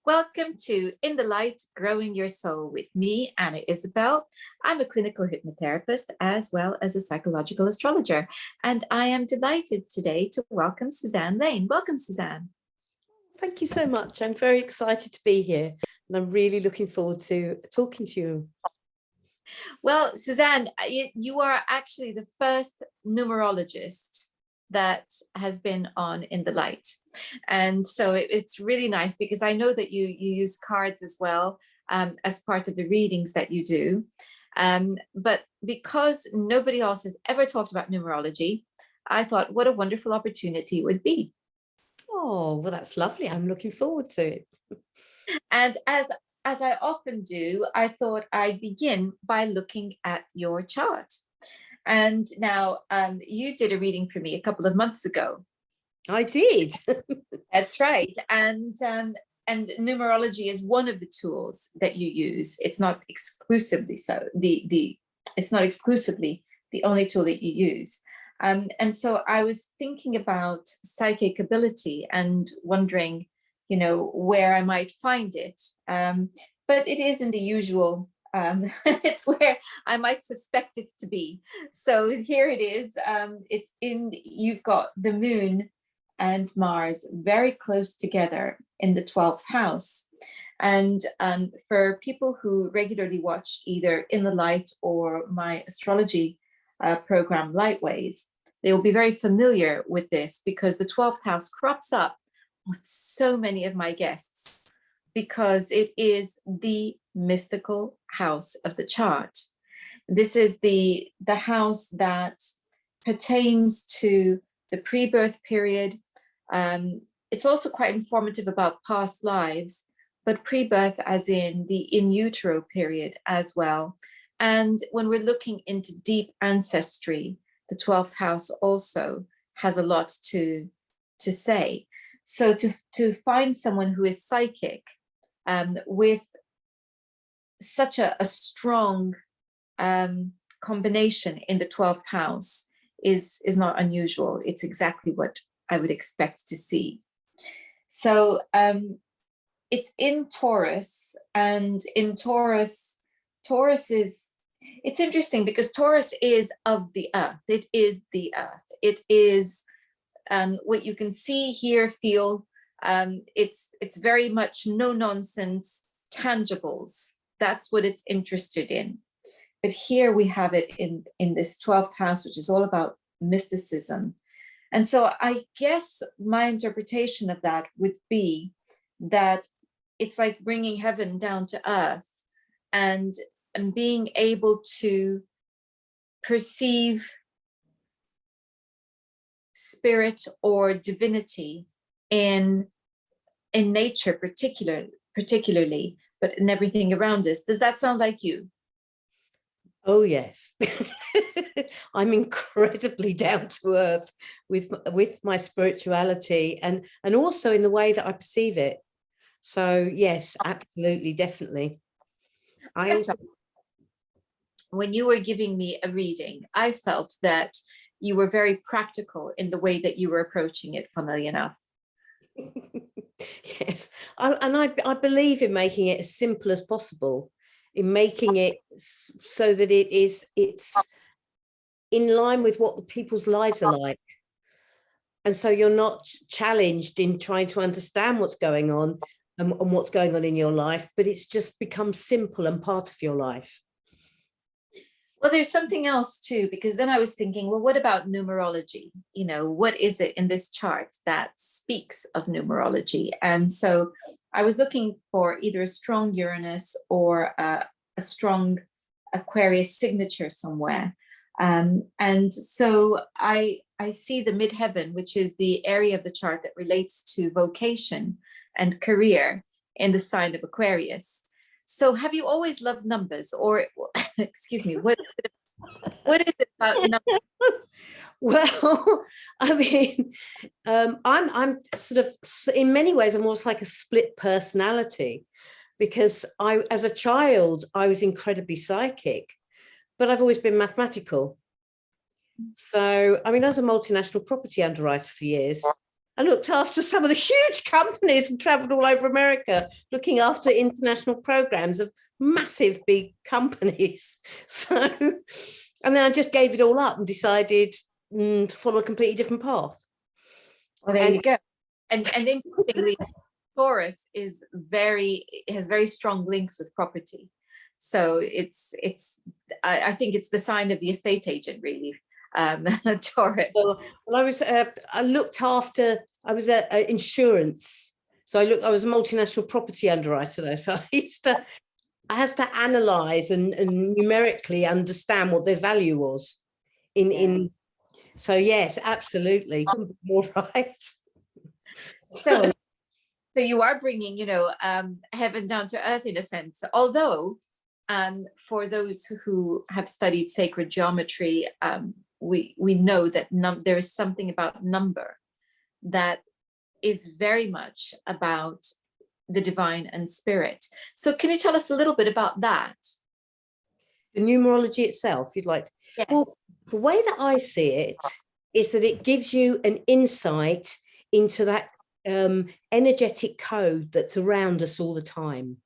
Welcome to In the Light, Growing Your Soul with me, Anna Isabel. I'm a clinical hypnotherapist as well as a psychological astrologer, and I am delighted today to welcome Suzanne Lane. Welcome, Suzanne. Thank you so much. I'm very excited to be here, and I'm really looking forward to talking to you. Well, Suzanne, you are actually the first numerologist that has been on In the Light. And so it's really nice because I know that you use cards as well as part of the readings that you do. But because nobody else has ever talked about numerology, I thought what a wonderful opportunity it would be. Oh, well, that's lovely. I'm looking forward to it. And as I often do, I thought I'd begin by looking at your chart. And now you did a reading for me a couple of months ago. I did. That's right. And numerology is one of the tools that you use. It's not exclusively so. It's not exclusively the only tool that you use. And so I was thinking about psychic ability and wondering, where I might find it. But it is in the usual. It's where I might suspect it to be. So here it is. You've got the moon and Mars very close together in the 12th house. And for people who regularly watch either In the Light or my astrology program, Lightways, they will be very familiar with this because the 12th house crops up with so many of my guests because it is the mystical house of the chart. This is the house that pertains to the pre-birth period. It's also quite informative about past lives, but pre-birth as in the in utero period as well. And when we're looking into deep ancestry, the 12th house also has a lot to say. So to find someone who is psychic with such a strong combination in the 12th house is not unusual. It's exactly what I would expect to see. So it's in Taurus, and in Taurus is, it's interesting because Taurus is of the earth. It is the earth. It is what you can see, hear, feel. It's very much no nonsense tangibles. That's what it's interested in. But here we have it in this 12th house, which is all about mysticism. And so I guess my interpretation of that would be that it's like bringing heaven down to earth and being able to perceive spirit or divinity in nature particularly, but in everything around us. Does that sound like you? Oh, yes. I'm incredibly down to earth with my spirituality and also in the way that I perceive it. So yes, absolutely, definitely. When you were giving me a reading, I felt that you were very practical in the way that you were approaching it, funnily enough. Yes, I believe in making it as simple as possible, in making it so that it's in line with what the people's lives are like. And so you're not challenged in trying to understand what's going on and what's going on in your life, but it's just become simple and part of your life. Well, there's something else too, because then I was thinking, well, what about numerology? What is it in this chart that speaks of numerology? And so I was looking for either a strong Uranus or a strong Aquarius signature somewhere. And so I see the midheaven, which is the area of the chart that relates to vocation and career in the sign of Aquarius. So have you always loved numbers, or excuse me, what is it about numbers? Well, I mean, I'm sort of, in many ways, I'm almost like a split personality, because as a child, I was incredibly psychic, but I've always been mathematical. So, I mean, I was a multinational property underwriter for years. I looked after some of the huge companies and traveled all over America, looking after international programs of massive big companies. So, and then I just gave it all up and decided to follow a completely different path. Well, there you go. And interestingly, Taurus has very strong links with property. So I think it's the sign of the estate agent, really. Taurus. Well, I was I was insurance. So I was a multinational property underwriter though. So I had to analyze and numerically understand what their value was so yes, absolutely. Couldn't be more right. So you are bringing, heaven down to earth in a sense, although for those who have studied sacred geometry, we know that there is something about number that is very much about the divine and spirit. So can you tell us a little bit about that? The numerology itself, you'd like to? Yes. Well, the way that I see it is that it gives you an insight into that energetic code that's around us all the time.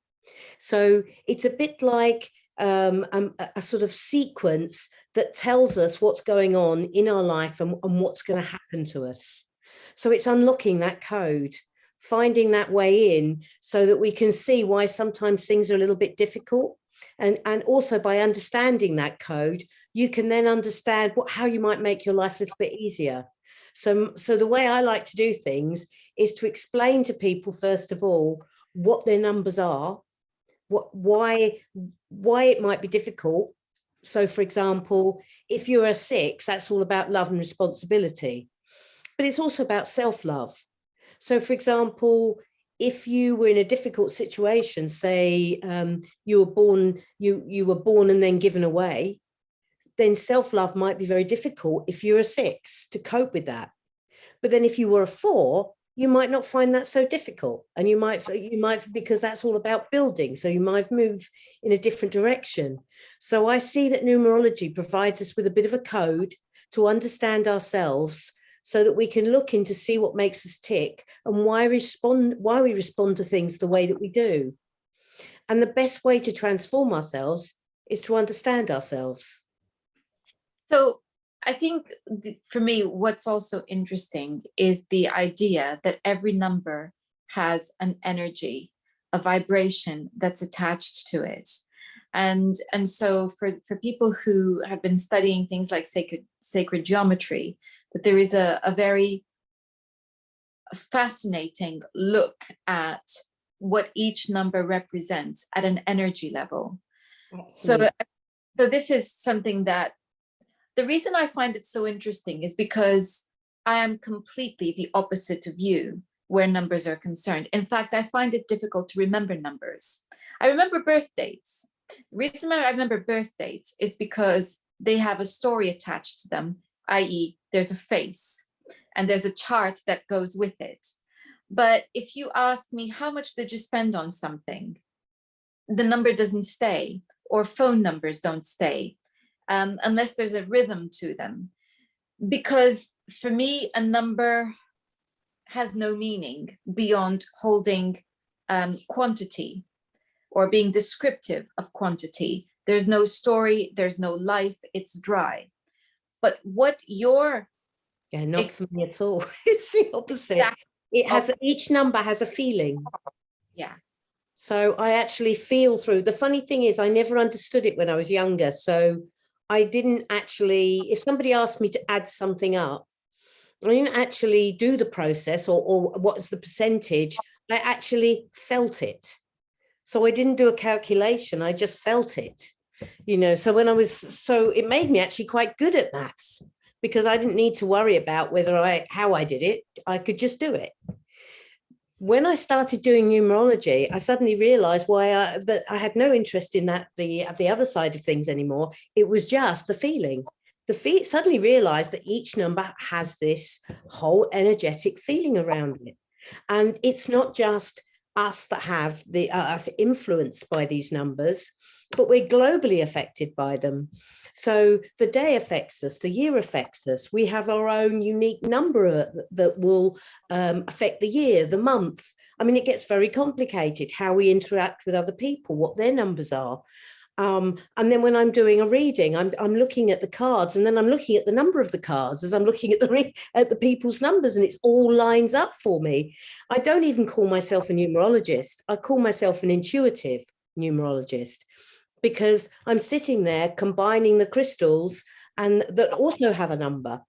So it's a bit like a sort of sequence that tells us what's going on in our life and what's going to happen to us. So it's unlocking that code, finding that way in so that we can see why sometimes things are a little bit difficult. And also by understanding that code, you can then understand how you might make your life a little bit easier. So the way I like to do things is to explain to people, first of all, what their numbers are, why it might be difficult. So, for example, if you're a 6, that's all about love and responsibility, but it's also about self-love. So, for example, if you were in a difficult situation, say you were born and then given away, then self-love might be very difficult if you're a 6 to cope with that. But then if you were a 4, you might not find that so difficult, and you might because that's all about building, so you might move in a different direction. So I see that numerology provides us with a bit of a code to understand ourselves, so that we can look in to see what makes us tick and why we respond to things the way that we do. And the best way to transform ourselves is to understand ourselves. So I think for me, what's also interesting is the idea that every number has an energy, a vibration that's attached to it. And so for people who have been studying things like sacred geometry, that there is a very fascinating look at what each number represents at an energy level. So this is something that the reason I find it so interesting is because I am completely the opposite of you where numbers are concerned. In fact, I find it difficult to remember numbers. I remember birth dates. The reason I remember birth dates is because they have a story attached to them, i.e., there's a face and there's a chart that goes with it. But if you ask me, how much did you spend on something? The number doesn't stay, or phone numbers don't stay. Unless there's a rhythm to them. Because for me, a number has no meaning beyond holding quantity or being descriptive of quantity. There's no story, there's no life, it's dry. But what you're... Yeah, not for me at all. It's the opposite. Each number has a feeling. Yeah. So I actually feel through. The funny thing is, I never understood it when I was younger. So I didn't actually, if somebody asked me to add something up, I didn't actually do the process or what's the percentage. I actually felt it. So I didn't do a calculation. I just felt it, so it made me actually quite good at maths, because I didn't need to worry about how I did it. I could just do it. When I started doing numerology, I suddenly realized that I had no interest in the other side of things anymore. It was just the feeling. Suddenly realized that each number has this whole energetic feeling around it. And it's not just us that have the influenced by these numbers, but we're globally affected by them. So the day affects us, the year affects us. We have our own unique number that will affect the year, the month. I mean, it gets very complicated how we interact with other people, what their numbers are. And then when I'm doing a reading, I'm looking at the cards, and then I'm looking at the number of the cards as I'm looking at the people's numbers, and it all lines up for me. I don't even call myself a numerologist. I call myself an intuitive numerologist, because I'm sitting there combining the crystals and that also have a number.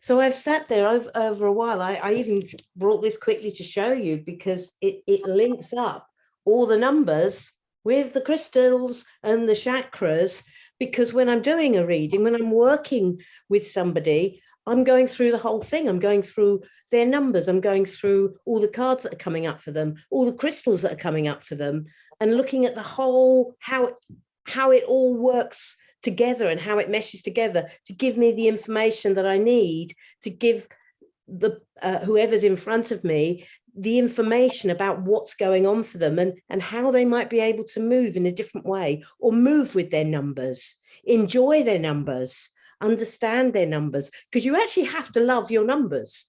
So I've sat there over a while. I even brought this quickly to show you, because it links up all the numbers with the crystals and the chakras, because when I'm doing a reading, when I'm working with somebody, I'm going through the whole thing. I'm going through their numbers. I'm going through all the cards that are coming up for them, all the crystals that are coming up for them, and looking at the whole, how it all works together and how it meshes together to give me the information that I need to give the whoever's in front of me the information about what's going on for them, and how they might be able to move in a different way, or move with their numbers, enjoy their numbers, understand their numbers, because you actually have to love your numbers.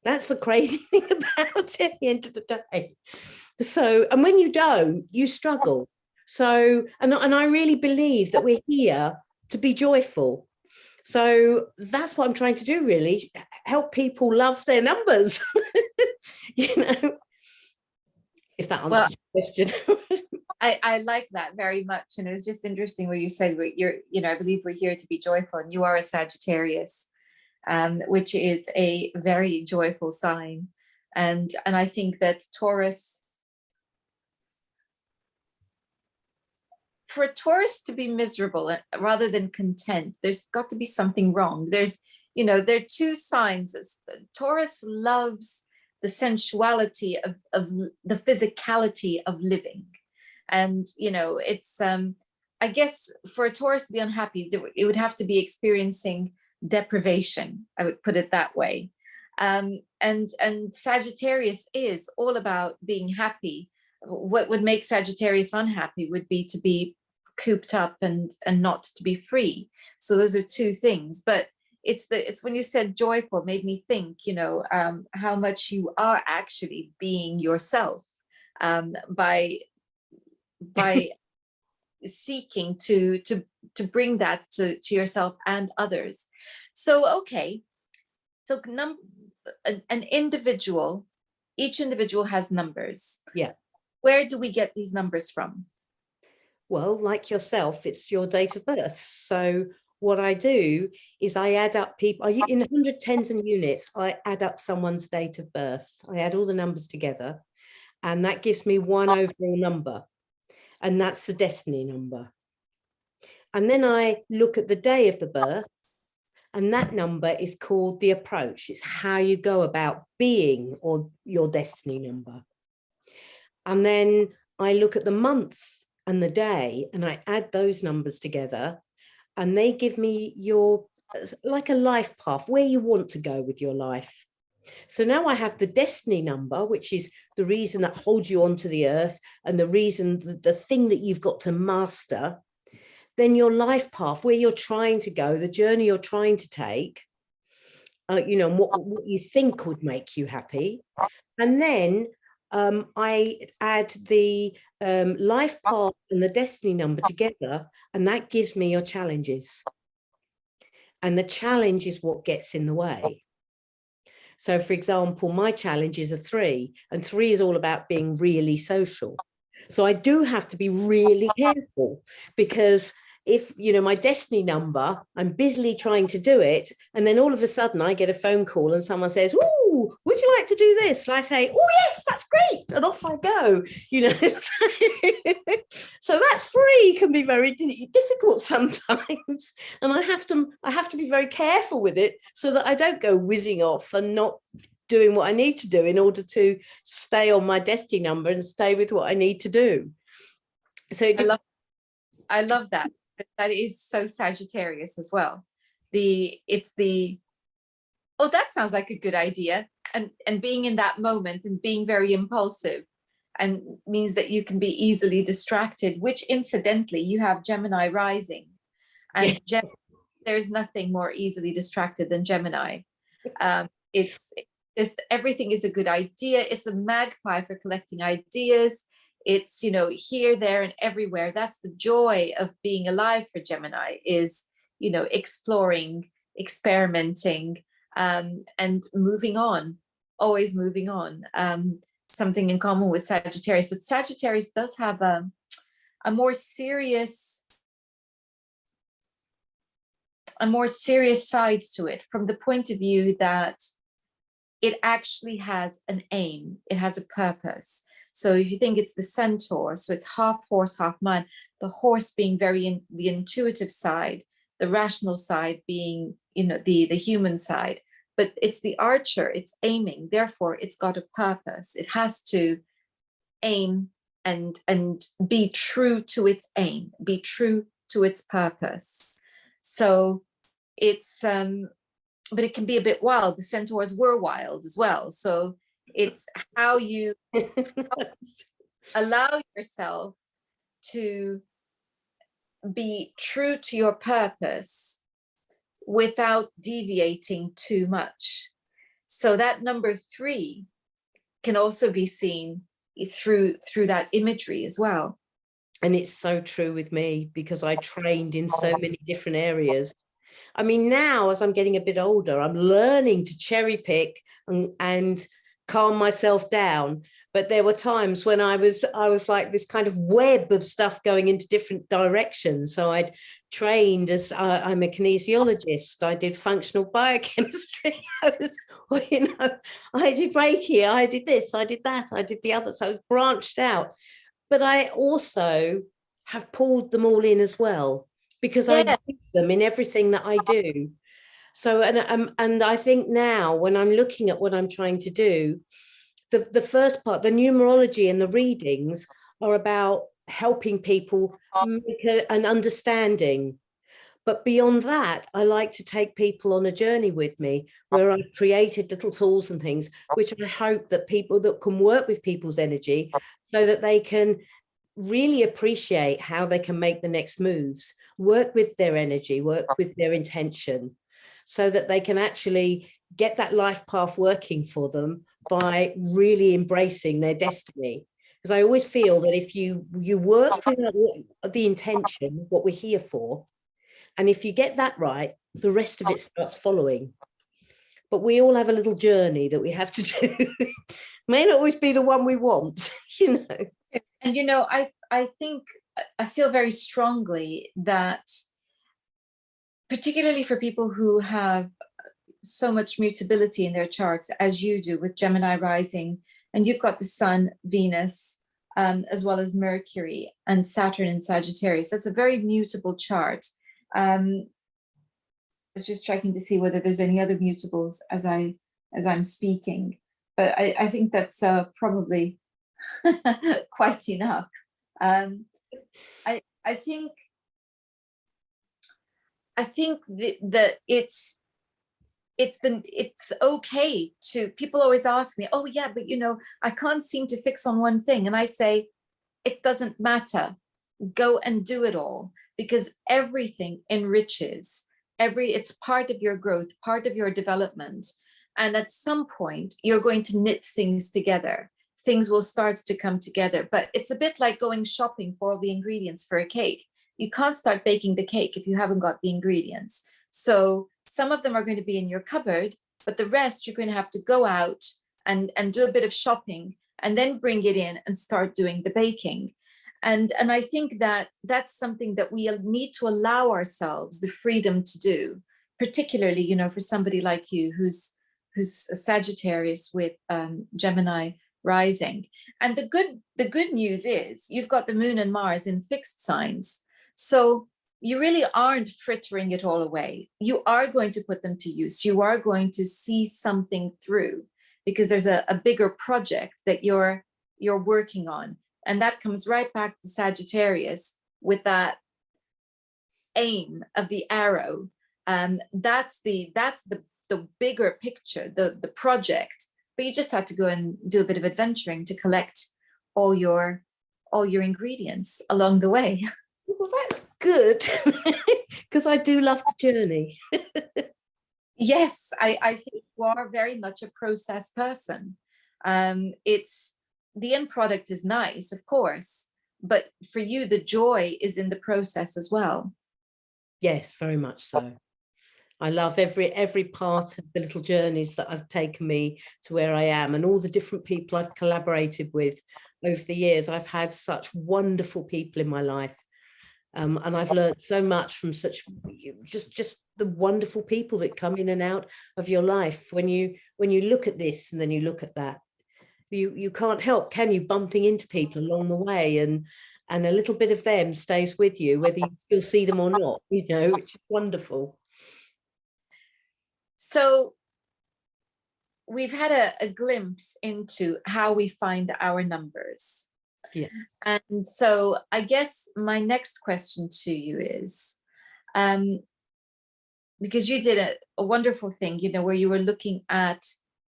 That's the crazy thing about it at the end of the day. So, and when you don't, you struggle. So, and I really believe that we're here to be joyful. So that's what I'm trying to do, really, help people love their numbers. You know, if that answers your question. I like that very much. And it was just interesting where you said I believe we're here to be joyful, and you are a Sagittarius, which is a very joyful sign. And I think that Taurus, for a Taurus to be miserable rather than content, there's got to be something wrong. There are two signs. Taurus loves the sensuality of the physicality of living. And, it's, I guess for a Taurus to be unhappy, it would have to be experiencing deprivation. I would put it that way. And Sagittarius is all about being happy. What would make Sagittarius unhappy would be to be cooped up and not to be free. So those are two things. But it's when you said joyful, made me think, how much you are actually being yourself, by seeking to bring that to yourself and others. So, okay. So an individual, each individual has numbers. Yeah. Where do we get these numbers from? Well, like yourself, it's your date of birth. So what I do is I add up people in 110s and units. I add up someone's date of birth. I add all the numbers together, and that gives me one overall number, and that's the destiny number. And then I look at the day of the birth, and that number is called the approach. It's how you go about being, or your destiny number. And then I look at the month and the day, and I add those numbers together, and they give me like a life path, where you want to go with your life. So now I have the destiny number, which is the reason that holds you onto the earth, and the reason, the thing that you've got to master. Then your life path, where you're trying to go, the journey you're trying to take, and what you think would make you happy. And then I add the life path and the destiny number together, and that gives me your challenges. And the challenge is what gets in the way. So, for example, my challenge is a 3, and 3 is all about being really social. So I do have to be really careful, because if, my destiny number, I'm busily trying to do it, and then all of a sudden I get a phone call and someone says, "Ooh, would you like to do this?" And I say, "Oh yes, that's great," and off I go. So that 3 can be very difficult sometimes, and I have to be very careful with it, so that I don't go whizzing off and not doing what I need to do in order to stay on my destiny number and stay with what I need to do. So I love that. That is so Sagittarius as well. That sounds like a good idea. And being in that moment and being very impulsive. and means that you can be easily distracted, which incidentally, you have Gemini rising. And there's nothing more easily distracted than Gemini. It's just everything is a good idea. It's a magpie for collecting ideas. It's, you know, here, there, and everywhere. That's the joy of being alive for Gemini, is, you know, exploring, experimenting, and moving on, always moving on. Something in common with Sagittarius, but Sagittarius does have a more serious side to it, from the point of view that it actually has an aim, it has a purpose. So if you think it's the centaur, so it's half horse, half man, the horse being the intuitive side, the rational side being, you know, the human side, but it's the archer, it's aiming, therefore it's got a purpose. It has to aim and be true to its aim, be true to its purpose. So it's but it can be a bit wild. The centaurs were wild as well. So it's how you allow yourself to be true to your purpose without deviating too much. So that number 3 can also be seen through that imagery as well. And it's so true with me, because I trained in so many different areas. I mean, now as I'm getting a bit older, I'm learning to cherry pick and calm myself down. But there were times when I was like this kind of web of stuff going into different directions. So I'd trained as I'm a kinesiologist. I did functional biochemistry. I did Reiki. I did this. I did that. I did the other. So I branched out. But I also have pulled them all in as well, because I use them in everything that I do. So, and I think now when I'm looking at what I'm trying to do, the first part, the numerology and the readings, are about helping people make an understanding. But beyond that, I like to take people on a journey with me, where I've created little tools and things, which I hope that people that can work with people's energy, so that they can really appreciate how they can make the next moves, work with their energy, work with their intention, so that they can actually get that life path working for them by really embracing their destiny. Because I always feel that if you work with the intention, what we're here for, and if you get that right, the rest of it starts following. But we all have a little journey that we have to do. May not always be the one we want, you know. And, you know, I think, I feel very strongly that, particularly for people who have so much mutability in their charts, as you do with Gemini rising, and you've got the Sun, Venus, as well as Mercury and Saturn in Sagittarius. That's a very mutable chart. I was just checking to see whether there's any other mutables as I'm speaking, but I think that's probably quite enough. I think that it's okay to, people always ask me, oh yeah, but you know, I can't seem to fix on one thing. And I say, it doesn't matter. Go and do it all, because everything enriches. It's part of your growth, part of your development. And at some point, you're going to knit things together. Things will start to come together. But it's a bit like going shopping for all the ingredients for a cake. You can't start baking the cake if you haven't got the ingredients. So some of them are going to be in your cupboard, but the rest you're going to have to go out and do a bit of shopping, and then bring it in and start doing the baking. And I think that that's something that we need to allow ourselves the freedom to do, particularly, you know, for somebody like you who's a Sagittarius with Gemini rising. And the good news is you've got the Moon and Mars in fixed signs. So you really aren't frittering it all away. You are going to put them to use. You are going to see something through, because there's a bigger project that you're working on. And that comes right back to Sagittarius with that aim of the arrow. That's the bigger picture, the project. But you just have to go and do a bit of adventuring to collect all your ingredients along the way. Well, that's good, because I do love the journey. Yes, I think you are very much a process person. It's the end product is nice, of course, but for you, the joy is in the process as well. Yes, very much so. I love every part of the little journeys that have taken me to where I am, and all the different people I've collaborated with over the years. I've had such wonderful people in my life. And I've learned so much from such just the wonderful people that come in and out of your life. When you look at this and then you look at that, you can't help, can you, bumping into people along the way, and a little bit of them stays with you, whether you still see them or not, you know, which is wonderful. So we've had a glimpse into how we find our numbers. Yes. And so I guess my next question to you is, because you did a wonderful thing, you know, where you were looking at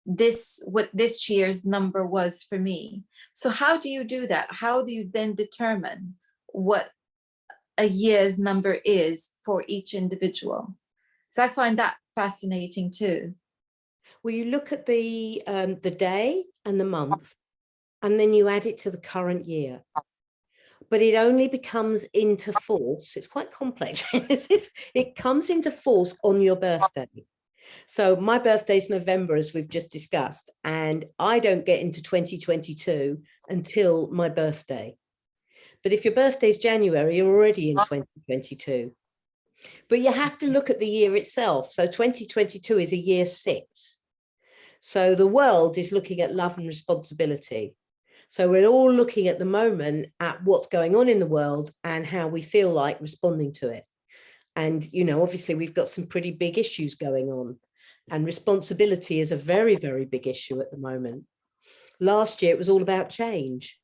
this, what this year's number was for me. So how do you do that? How do you then determine what a year's number is for each individual? So I find that fascinating too. Well, you look at the day and the month, and then you add it to the current year. But it only becomes into force. It's quite complex. It comes into force on your birthday. So my birthday's November, as we've just discussed, and I don't get into 2022 until my birthday. But if your birthday's January, you're already in 2022. But you have to look at the year itself. So 2022 is a year 6. So the world is looking at love and responsibility. So we're all looking at the moment at what's going on in the world and how we feel like responding to it. And, you know, obviously we've got some pretty big issues going on, and responsibility is a very, very big issue at the moment. Last year, it was all about change.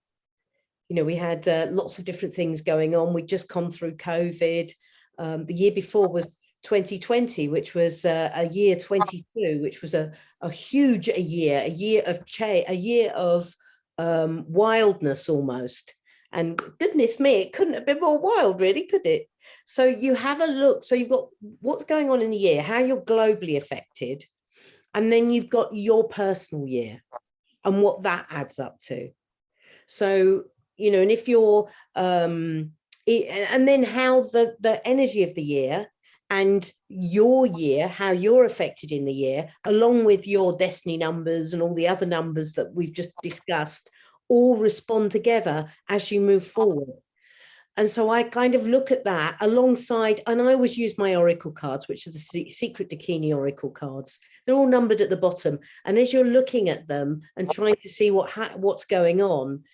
You know, we had lots of different things going on. We'd just come through COVID. The year before was 2020, which was a year 22, which was a huge year of change, a year of wildness almost. And goodness me, it couldn't have been more wild, really, could it? So you have a look. So you've got what's going on in the year, how you're globally affected, and then you've got your personal year and what that adds up to. So, you know, and if you're and then how the energy of the year and your year, how you're affected in the year, along with your destiny numbers and all the other numbers that we've just discussed, all respond together as you move forward. And so I kind of look at that alongside, and I always use my oracle cards, which are the Secret Dakini oracle cards. They're all numbered at the bottom. And as you're looking at them and trying to see what's going on,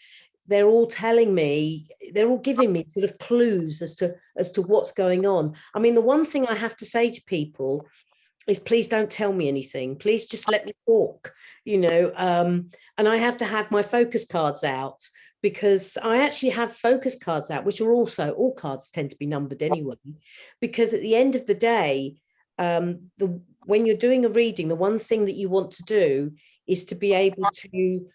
they're all telling me, they're all giving me sort of clues as to what's going on. I mean, the one thing I have to say to people is, please don't tell me anything. Please just let me talk, you know. And I have to have my focus cards out, because I actually have focus cards out, which are also, all cards tend to be numbered anyway, because at the end of the day, when you're doing a reading, the one thing that you want to do is to be able to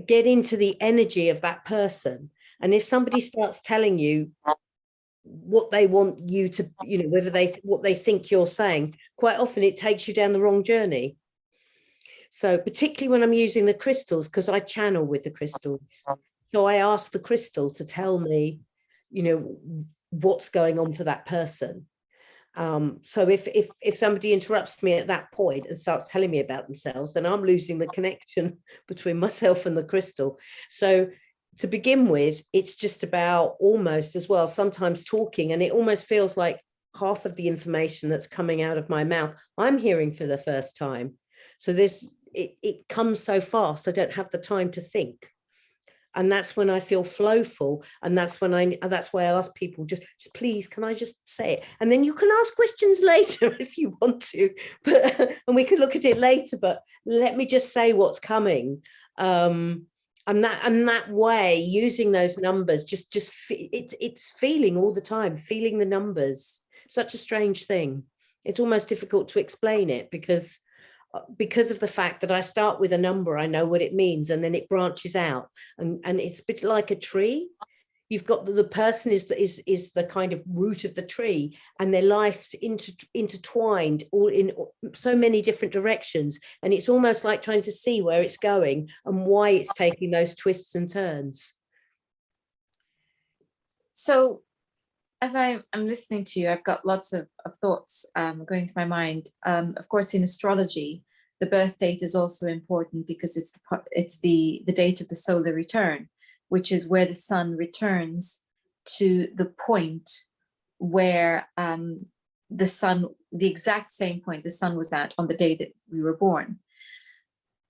get into the energy of that person. And if somebody starts telling you what they want you to, you know, what they think you're saying, quite often it takes you down the wrong journey. So particularly when I'm using the crystals, because I channel with the crystals. So I ask the crystal to tell me, you know, what's going on for that person. So if somebody interrupts me at that point and starts telling me about themselves, then I'm losing the connection between myself and the crystal. So to begin with, it's just about almost as well sometimes talking, and it almost feels like half of the information that's coming out of my mouth I'm hearing for the first time. So it comes so fast, I don't have the time to think. And that's when I feel flowful. And that's why I ask people, just please, can I just say it? And then you can ask questions later if you want to, but and we can look at it later, but let me just say what's coming. And that way, using those numbers, it's feeling all the time, feeling the numbers. Such a strange thing. It's almost difficult to explain it, because because of the fact that I start with a number, I know what it means, and then it branches out, and it's a bit like a tree. You've got the person is the kind of root of the tree, and their life's intertwined all in so many different directions, and it's almost like trying to see where it's going and why it's taking those twists and turns. So as I'm listening to you, I've got lots of thoughts going through my mind. Of course, in astrology, the birth date is also important because it's the date of the solar return, which is where the sun returns to the point where the exact same point the sun was at on the day that we were born.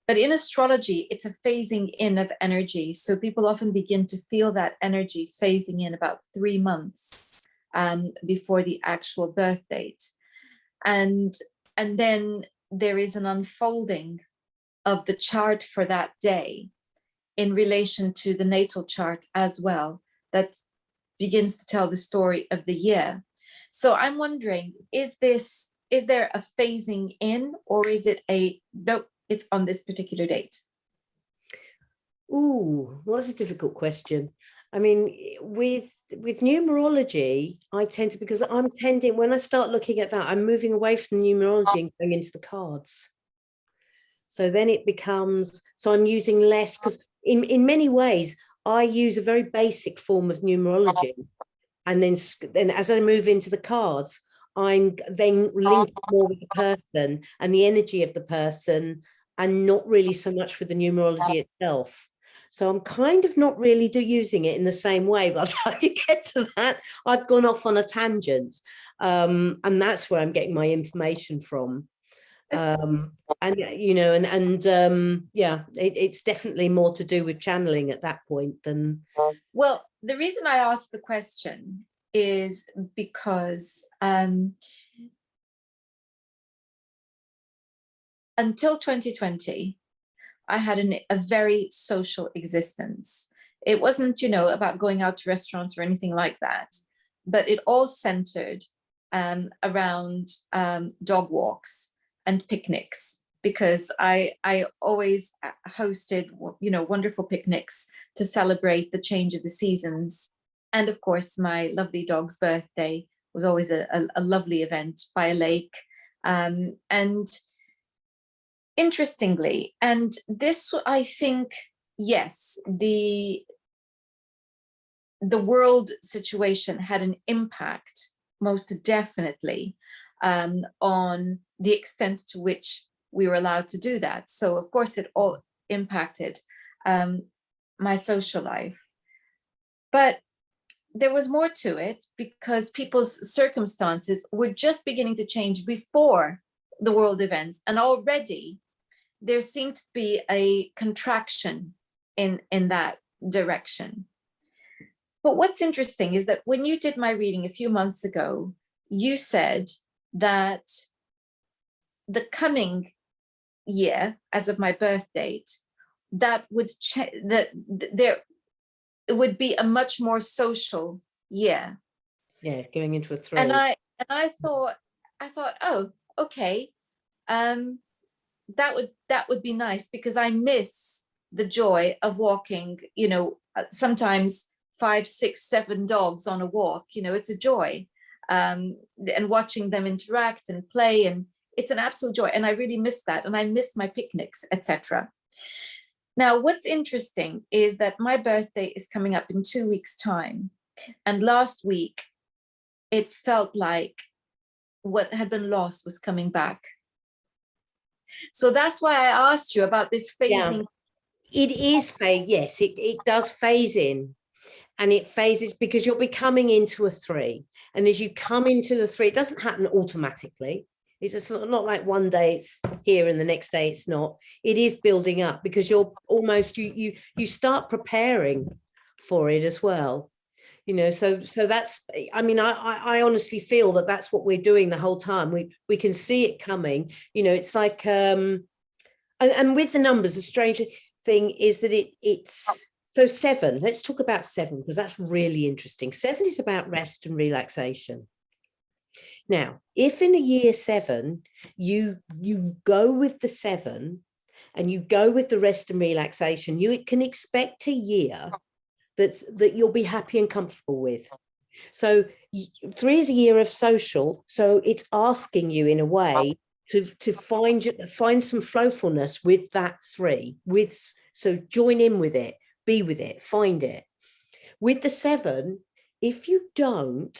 But in astrology, it's a phasing in of energy. So people often begin to feel that energy phasing in about 3 months before the actual birth date. And then there is an unfolding of the chart for that day in relation to the natal chart as well, that begins to tell the story of the year. So I'm wondering, is there a phasing in, or is it nope, it's on this particular date? Ooh, well, that's a difficult question. I mean, with numerology, I tend to, because I'm tending, when I start looking at that, I'm moving away from numerology and going into the cards. So then it becomes, so I'm using less, because in many ways, I use a very basic form of numerology. And then as I move into the cards, I'm then linked more with the person and the energy of the person, and not really so much with the numerology itself. So I'm kind of not really using it in the same way, but I'll get to that. I've gone off on a tangent, and that's where I'm getting my information from. And you know, yeah, it's definitely more to do with channeling at that point than. Well, the reason I asked the question is because until 2020, I had a very social existence. It wasn't, you know, about going out to restaurants or anything like that, but it all centered around dog walks and picnics, because I always hosted, you know, wonderful picnics to celebrate the change of the seasons. And of course, my lovely dog's birthday was always a lovely event by a lake. And interestingly, and this, I think, yes, the world situation had an impact, most definitely, on the extent to which we were allowed to do that. So of course it all impacted my social life. But there was more to it, because people's circumstances were just beginning to change before the world events, and already there seemed to be a contraction in that direction. But what's interesting is that when you did my reading a few months ago, you said that the coming year, as of my birth date, that would it would be a much more social year. Yeah, going into a thrill. And I thought, oh, okay, that would be nice, because I miss the joy of walking, you know, sometimes 5, 6, 7 dogs on a walk. You know, it's a joy, and watching them interact and play, and it's an absolute joy. And I really miss that, and I miss my picnics, etc. Now, what's interesting is that my birthday is coming up in 2 weeks' time, and last week it felt like what had been lost was coming back. So that's why I asked you about this phasing. Yeah. It is yes, it does phase in, and it phases because you'll be coming into a 3, and as you come into the 3, it doesn't happen automatically. It's just not like one day it's here and the next day it's not. It is building up, because you're almost you start preparing for it as well. You know, so that's, I mean, I honestly feel that that's what we're doing the whole time. We can see it coming. You know, it's like and with the numbers, the strange thing is that it's so 7. Let's talk about 7, because that's really interesting. 7 is about rest and relaxation. Now, if in a year 7, you go with the 7 and you go with the rest and relaxation, you can expect a year that you'll be happy and comfortable with. So 3 is a year of social. So it's asking you in a way to find some flowfulness with that 3, so join in with it, be with it, find it. With the 7, if you don't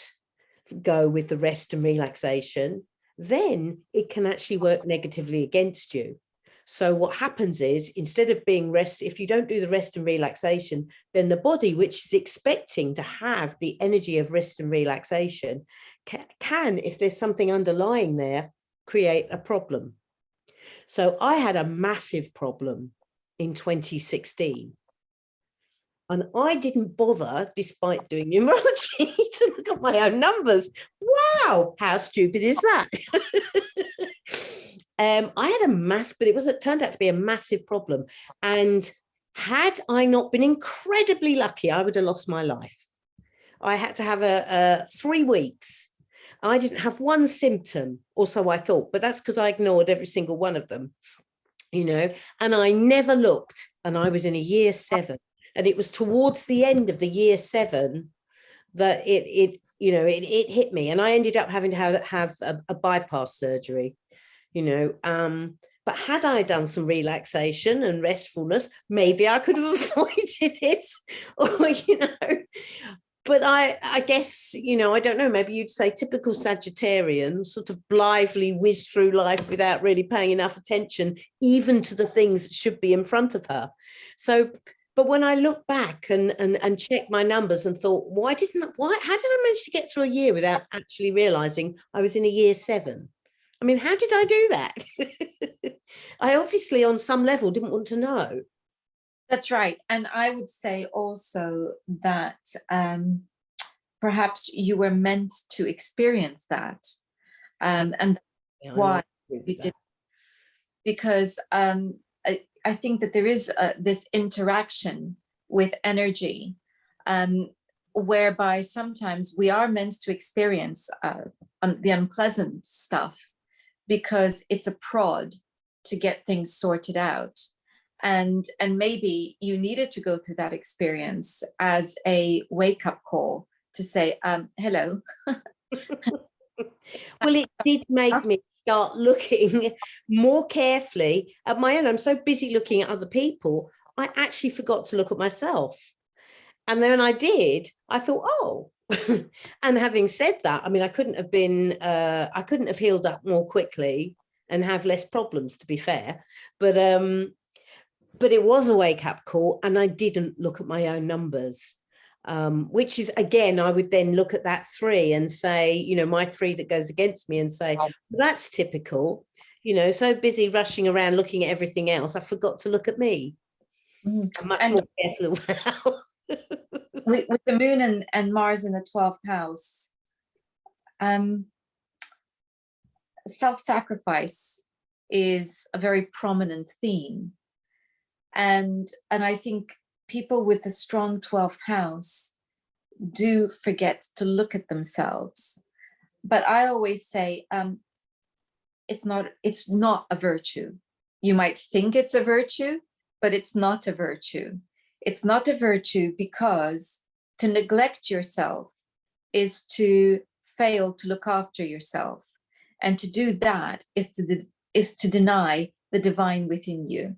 go with the rest and relaxation, then it can actually work negatively against you. So what happens is, instead of being rest, if you don't do the rest and relaxation, then the body, which is expecting to have the energy of rest and relaxation, can, if there's something underlying there, create a problem. So I had a massive problem in 2016. And I didn't bother, despite doing numerology, to look at my own numbers. Wow, how stupid is that? I had but it turned out to be a massive problem. And had I not been incredibly lucky, I would have lost my life. I had to have 3 weeks. I didn't have one symptom, or so I thought, but that's because I ignored every single one of them, and I never looked. And I was in a year 7. And it was towards the end of the year 7 that it hit me. And I ended up having to have a bypass surgery, but had I done some relaxation and restfulness, maybe I could have avoided it, but I guess, I don't know, maybe you'd say typical Sagittarians sort of blithely whiz through life without really paying enough attention, even to the things that should be in front of her. So, but when I look back and check my numbers and thought, how did I manage to get through a year without actually realizing I was in a year 7? I mean, how did I do that? I obviously, on some level, didn't want to know. That's right. And I would say also that perhaps you were meant to experience that. And why you did. Because I think that there is this interaction with energy, whereby sometimes we are meant to experience the unpleasant stuff, because it's a prod to get things sorted out. And maybe you needed to go through that experience as a wake-up call to say, hello. Well, it did make me start looking more carefully at my own. I'm so busy looking at other people, I actually forgot to look at myself. And then I did, I thought, oh. And having said that, I mean, I couldn't have healed up more quickly and have less problems, to be fair. But it was a wake-up call, and I didn't look at my own numbers, which is, again, I would then look at that 3 and say, my 3 that goes against me, and say, well, that's typical, so busy rushing around looking at everything else, I forgot to look at me. I'm much more careful now. with the moon and Mars in the 12th house, self-sacrifice is a very prominent theme. And I think people with a strong 12th house do forget to look at themselves. But I always say, it's not a virtue. You might think it's a virtue, but it's not a virtue. It's not a virtue because to neglect yourself is to fail to look after yourself. And to do that is to deny the divine within you.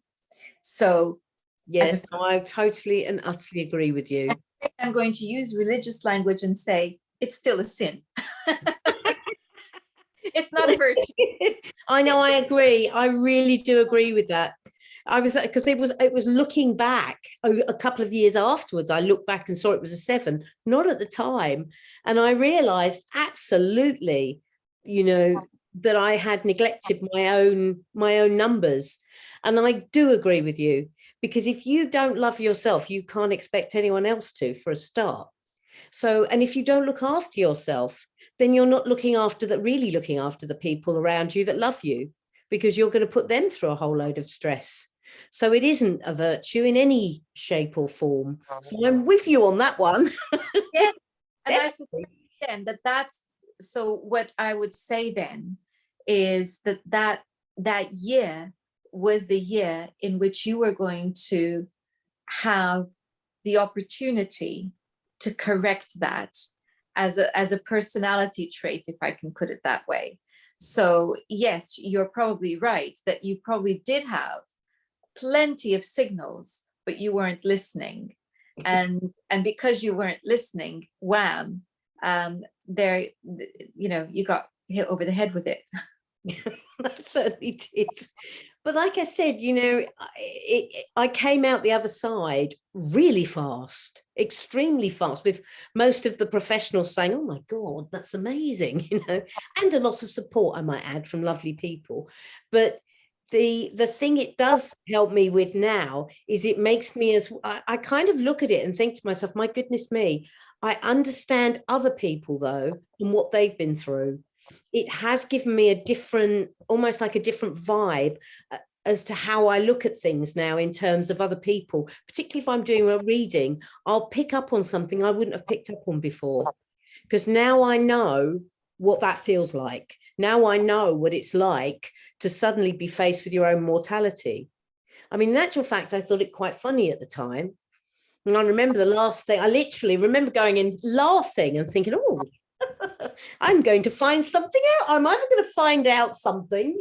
So yes, I totally and utterly agree with you. I'm going to use religious language and say it's still a sin. It's not a virtue. I know, I agree. I really do agree with that. I was, because it was looking back a couple of years afterwards, I looked back and saw it was a 7, not at the time. And I realized absolutely, that I had neglected my own numbers. And I do agree with you, because if you don't love yourself, you can't expect anyone else to, for a start. So, and if you don't look after yourself, then you're not really looking after the people around you that love you, because you're going to put them through a whole load of stress. So it isn't a virtue in any shape or form. So I'm with you on that one. Yeah. And I suspect then that's so what I would say then is that year was the year in which you were going to have the opportunity to correct that as a personality trait, if I can put it that way. So yes, you're probably right that you probably did have plenty of signals, but you weren't listening. And because you weren't listening, wham, there, you got hit over the head with it. That certainly did. But like I said, I came out the other side really fast, extremely fast, with most of the professionals saying, oh my God, that's amazing, and a lot of support, I might add, from lovely people. But the thing it does help me with now is it makes me I kind of look at it and think to myself, my goodness me, I understand other people though, and what they've been through. It has given me a different, almost like a different vibe as to how I look at things now in terms of other people, particularly if I'm doing a reading. I'll pick up on something I wouldn't have picked up on before, because now I know what that feels like. Now I know what it's like to suddenly be faced with your own mortality. I mean, in actual fact, I thought it quite funny at the time. And I remember the last thing, I literally remember going in laughing and thinking, oh, I'm going to find something out. I'm either going to find out something,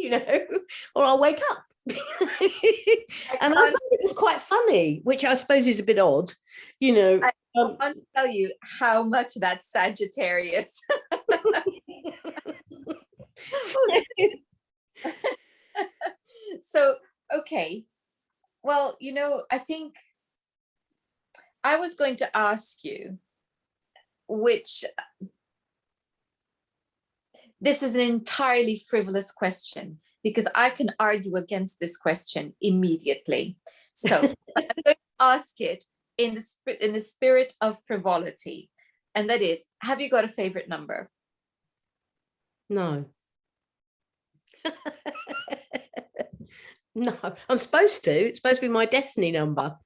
or I'll wake up. And I thought it was quite funny, which I suppose is a bit odd, I can't tell you how much that's Sagittarius. So, okay. Well, I think I was going to ask you, which this is an entirely frivolous question, because I can argue against this question immediately. So I'm going to ask it in the spirit of frivolity. And that is, have you got a favorite number? No. No, I'm supposed to. It's supposed to be my destiny number.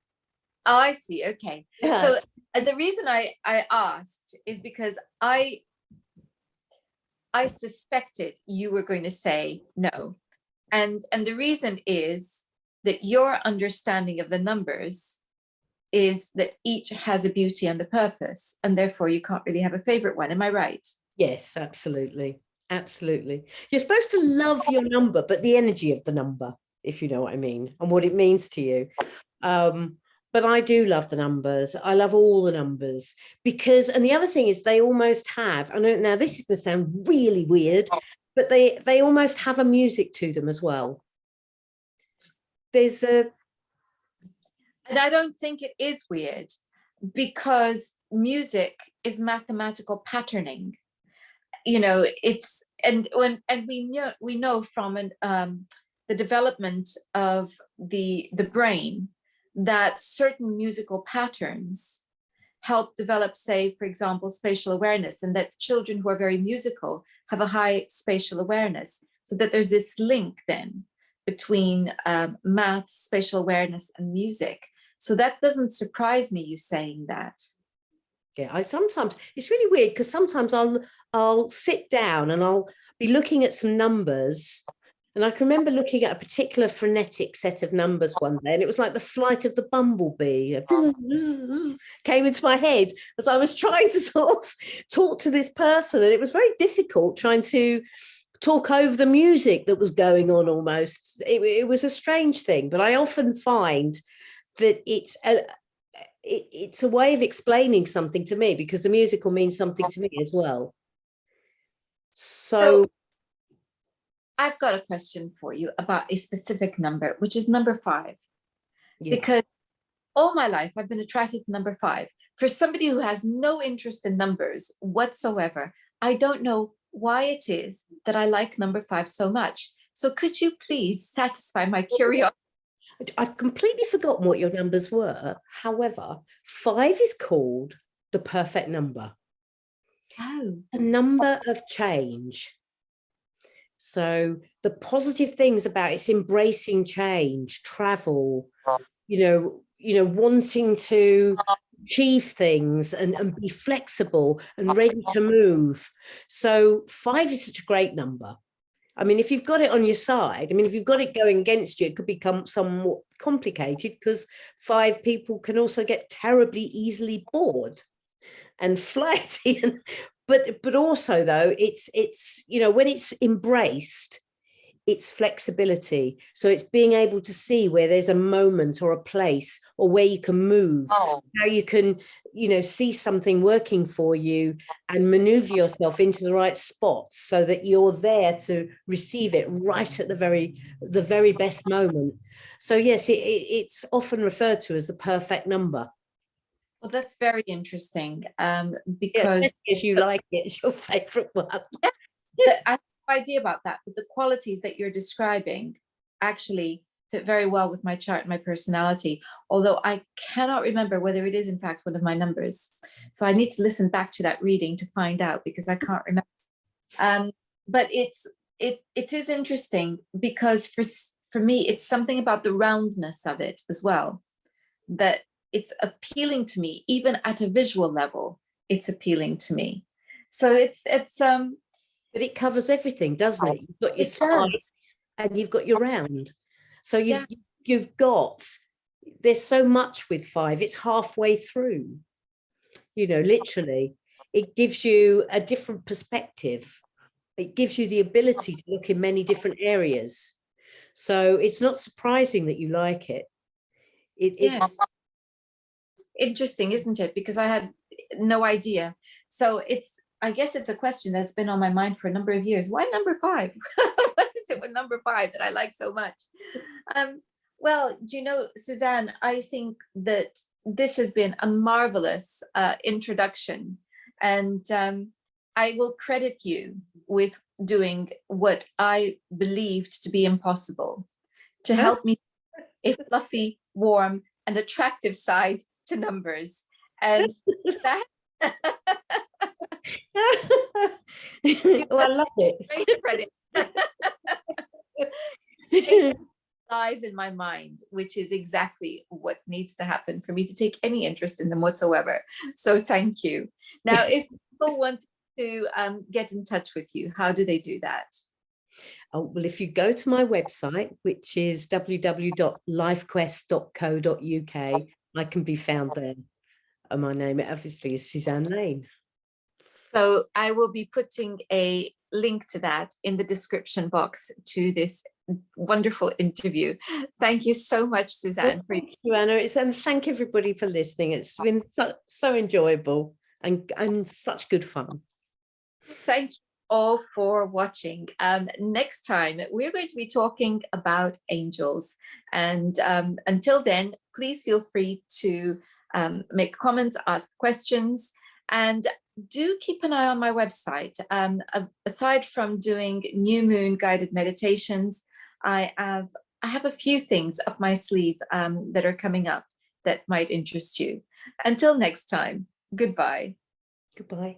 Oh, I see. Okay. Yeah. So the reason I asked is because I suspected you were going to say no. And the reason is that your understanding of the numbers is that each has a beauty and a purpose, and therefore you can't really have a favorite one. Am I right? Yes, absolutely. Absolutely. You're supposed to love your number, but the energy of the number, if you know what I mean, and what it means to you. But I do love the numbers. I love all the numbers because, and the other thing is they almost have, I know now this is going to sound really weird, but they almost have a music to them as well. And I don't think it is weird, because music is mathematical patterning. It's, and we know from the development of the brain that certain musical patterns help develop, say, for example, spatial awareness, and that children who are very musical have a high spatial awareness. So that there's this link then between math, spatial awareness, and music. So that doesn't surprise me, you saying that. Yeah, I sometimes, it's really weird because sometimes I'll sit down and I'll be looking at some numbers. And I can remember looking at a particular frenetic set of numbers one day, and it was like the flight of the bumblebee came into my head as I was trying to sort of talk to this person. And it was very difficult trying to talk over the music that was going on almost. It was a strange thing, but I often find that it's a way of explaining something to me, because the music will mean something to me as well. So I've got a question for you about a specific number, which is number 5. Yeah. Because all my life I've been attracted to number 5. For somebody who has no interest in numbers whatsoever, I don't know why it is that I like number 5 so much. So could you please satisfy my curiosity? I've completely forgotten what your numbers were. However, 5 is called the perfect number. Oh. A number of change. So the positive things about it's embracing change, travel, wanting to achieve things and be flexible and ready to move. So 5 is such a great number. I mean, if you've got it on your side, I mean, if you've got it going against you, it could become somewhat complicated, because 5 people can also get terribly easily bored and flighty. But also, though, it's you know, when it's embraced, it's flexibility. So it's being able to see where there's a moment or a place, or where you can move, how you can, you know, see something working for you and maneuver yourself into the right spots so that you're there to receive it right at the very best moment. So yes, it's often referred to as the perfect number. Well, that's very interesting, Yes, because if you like it, it's your favorite one. I have no idea about that, but the qualities that you're describing actually fit very well with my chart and my personality, although I cannot remember whether it is in fact one of my numbers. So I need to listen back to that reading to find out, because I can't remember. But it is interesting, because for me, it's something about the roundness of it as well, that it's appealing to me. Even at a visual level, it's appealing to me. So it's But it covers everything, doesn't it? You've got your side and you've got your round. So you've got, there's so much with 5, it's halfway through, you know, literally. It gives you a different perspective. It gives you the ability to look in many different areas. So it's not surprising that you like it. Yes. Interesting, isn't it? Because I had no idea. So I guess it's a question that's been on my mind for a number of years. Why number 5? What is it with number 5 that I like so much? Well, do you know, Suzanne, I think that this has been a marvelous introduction, and I will credit you with doing what I believed to be impossible, to help me a fluffy, warm, and attractive side to numbers. And that oh, I love it. Great credit. Live in my mind, which is exactly what needs to happen for me to take any interest in them whatsoever. So thank you. Now, if people want to get in touch with you, how do they do that? Oh, well, if you go to my website, which is www.lifequest.co.uk, I can be found there. And my name, obviously, is Suzanne Lane. So I will be putting a link to that in the description box to this wonderful interview. Thank you so much, Suzanne. Well, thank you, Anna. And thank everybody for listening. It's been so enjoyable and such good fun. Thank you all for watching. Next time, we're going to be talking about angels. And until then, please feel free to make comments, ask questions, and do keep an eye on my website. Aside from doing new moon guided meditations, I have a few things up my sleeve that are coming up that might interest you. Until next time, goodbye. Goodbye.